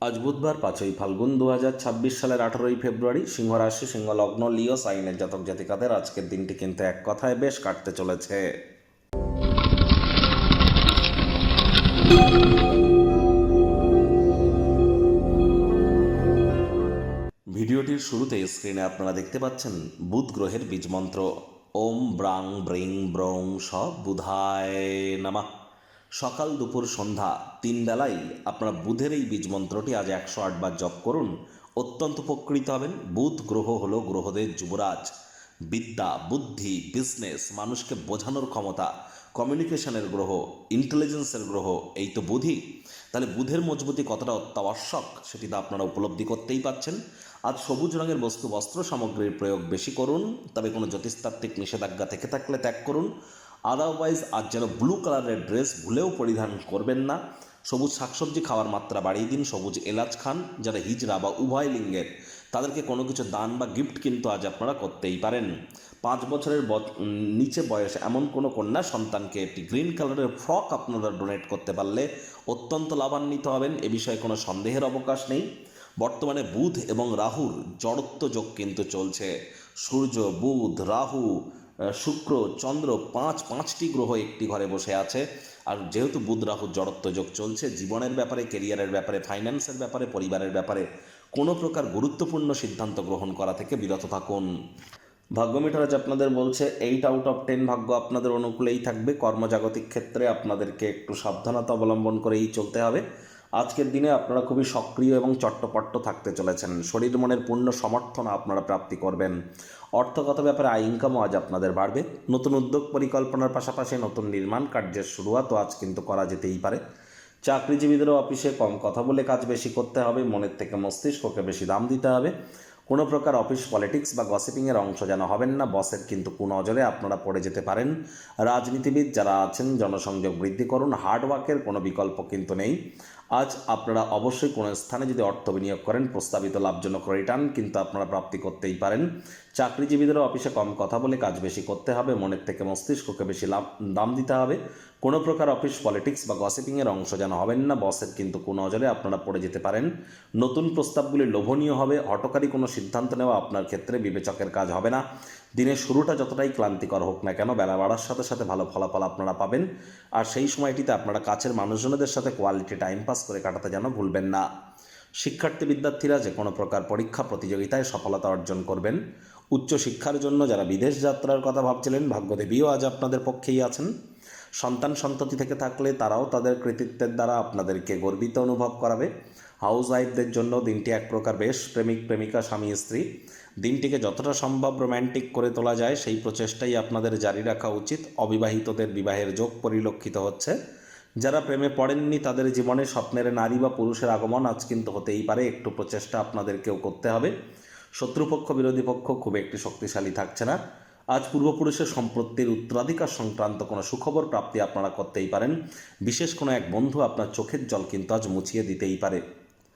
আজ বুধবার 5ই ফাল্গুন 2026 সালের 18ই ফেব্রুয়ারি। সিংহ রাশি, সিংহ লগ্ন, লিও সাইনের জাতক জাতিকাদের আজকের দিনটি কিন্তু এক কথায় বেশ কাটতে চলেছে। ভিডিওটির শুরুতে স্ক্রিনে আপনারা দেখতে পাচ্ছেন বুধ গ্রহের বীজ মন্ত্র ওম ব্রাং ব্রিং ব্রং স বুধায় নমঃ। সকাল দুপুর সন্ধ্যা 3 বেলায় আপনারা বুধের এই বীজ মন্ত্রটি আজ 108 বার জপ করুন, অত্যন্ত উপকৃত হবেন। বুধ গ্রহ হলো গ্রহদের যুবরাজ। বিদ্যা, বুদ্ধি, বিজনেস, মানুষকে বোঝানোর ক্ষমতা, কমিউনিকেশনের গ্রহ, ইন্টেলিজেন্সের গ্রহ, এই তো বুধই। তাহলে বুধের মজবুতি কতটা অত্যাবশ্যক সেটি তো আপনারা উপলব্ধি করতেই পাচ্ছেন। আজ সবুজ রঙের বস্তু বস্ত্র সামগ্রীর প্রয়োগ বেশি করুন, তবে কোনো জ্যোতিষতাত্ত্বিক নিষেধাজ্ঞা থেকে থাকলে ত্যাগ করুন। আদারওয়াইজ আজ যেন ব্লু কালারের ড্রেস ভুলেও পরিধান করবেন না। সবুজ শাকসবজি খাওয়ার মাত্রা বাড়িয়ে দিন। সবুজ এলাচ খান। যারা হিজড়া বা উভয় লিঙ্গের, তাদেরকে কোনো কিছু দান বা গিফট কিন্তু আজ আপনারা করতেই পারেন। 5 বছরের নিচে বয়স এমন কোনো কন্যা সন্তানকে একটি গ্রিন কালারের ফ্রক আপনারা ডোনেট করতে পারলে অত্যন্ত লাভান্বিত হবেন, এ বিষয়ে কোনো সন্দেহের অবকাশ নেই। বর্তমানে বুধ এবং রাহুর জড়ত্ব যোগ কিন্তু চলছে। সূর্য, বুধ, রাহু, শুক্র, চন্দ্র, পাঁচটি গ্রহ একটি ঘরে বসে আছে। আর যেহেতু বুধ রাহুর জড়ত্ব যোগ চলছে, জীবনের ব্যাপারে, কেরিয়ারের ব্যাপারে, ফাইন্যান্সের ব্যাপারে, পরিবারের ব্যাপারে কোনো প্রকার গুরুত্বপূর্ণ সিদ্ধান্ত গ্রহণ করা থেকে বিরত থাকুন। ভাগ্য মিটার আজ আপনাদের বলছে 8 আউট অফ 10 ভাগ্য আপনাদের অনুকূলেই থাকবে। কর্মজাগতিক ক্ষেত্রে আপনাদেরকে একটু সাবধানতা অবলম্বন করেই চলতে হবে। আজকের দিনে আপনারা খুবই সক্রিয় এবং চট্টপট্ট থাকতে চলেছেন। শরীর মনের পূর্ণ সমর্থন আপনারা প্রাপ্তি করবেন। অর্থগত ব্যাপারে আয় ইনকামও আজ আপনাদের বাড়বে। নতুন উদ্যোগ পরিকল্পনার পাশাপাশি নতুন নির্মাণ কার্যের শুরুয়াতও আজ কিন্তু করা যেতেই পারে। চাকরিজীবীদেরও অফিসে কম কথা বলে কাজ বেশি করতে হবে। মনের থেকে মস্তিষ্ককে বেশি দাম দিতে হবে। কোনো প্রকার অফিস পলিটিক্স বা গসিপিংয়ের অংশ যেন হবেন না। বসের কিন্তু কুনজরে আপনারা পড়ে যেতে পারেন। রাজনীতিবিদ যারা আছেন, জনসংযোগ বৃদ্ধি করুন। হার্ডওয়ার্কের কোনো বিকল্প কিন্তু নেই। আজ আপনারা অবশ্যই কোনো স্থানে যদি অর্থ বিনিয়োগ করেন, প্রস্তাবিত লাভজনক রিটার্ন কিন্তু আপনারা প্রাপ্তি করতেই পারেন। চাকরিজীবীদেরও অফিসে কম কথা বলে কাজ বেশি করতে হবে। মনের থেকে মস্তিষ্ককে বেশি দাম দিতে হবে। কোনো প্রকার অফিস পলিটিক্স বা গসিপিংয়ের অংশ যেন হবেন না। বসের কিন্তু কুনজরে আপনারা পড়ে যেতে পারেন। নতুন প্রস্তাবগুলি লোভনীয় হবে। হঠকারী কোনো সিদ্ধান্ত নেওয়া আপনার ক্ষেত্রে বিবেচকের কাজ হবে না। দিনের শুরুটা যতটাই ক্লান্তিকর হোক না কেন, বেলা বাড়ার সাথে সাথে ভালো ফলাফল আপনারা পাবেন। আর সেই সময়টিতে আপনারা কাছের মানুষজনদের সাথে কোয়ালিটি টাইম পাস করে কাটাতে যেন ভুলবেন না। শিক্ষার্থী বিদ্যার্থীরা যে কোনো প্রকার পরীক্ষা প্রতিযোগিতায় সফলতা অর্জন করবেন। উচ্চশিক্ষার জন্য যারা বিদেশ যাত্রার কথা ভাবছিলেন, ভাগ্যদেবীও আজ আপনাদের পক্ষেই আছেন। সন্তান সন্ততি থেকে থাকলে তারাও তাদের কৃতিত্বের দ্বারা আপনাদেরকে গর্বিত অনুভব করাবে। হাউস ওয়াইফদের জন্য দিনটি এক প্রকার বেশ। প্রেমিক প্রেমিকা, স্বামী স্ত্রী, দিনটিকে যতটা সম্ভব রোম্যান্টিক করে তোলা যায় সেই প্রচেষ্টাই আপনাদের জারি রাখা উচিত। অবিবাহিতদের বিবাহের যোগ পরিলক্ষিত হচ্ছে। যারা প্রেমে পড়েননি তাদের জীবনে স্বপ্নের নারী বা পুরুষের আগমন আজ কিন্তু হতেই পারে। একটু প্রচেষ্টা আপনাদেরকেও করতে হবে। শত্রুপক্ষ বিরোধী পক্ষ খুব একটি শক্তিশালী থাকছে না। আজ পূর্বপুরুষের সম্পত্তির উত্তরাধিকার সংক্রান্ত কোনো সুখবর প্রাপ্তি আপনারা করতেই পারেন। বিশেষ কোনো এক বন্ধু আপনার চোখের জল কিন্তু আজ মুছিয়ে দিতেই পারে।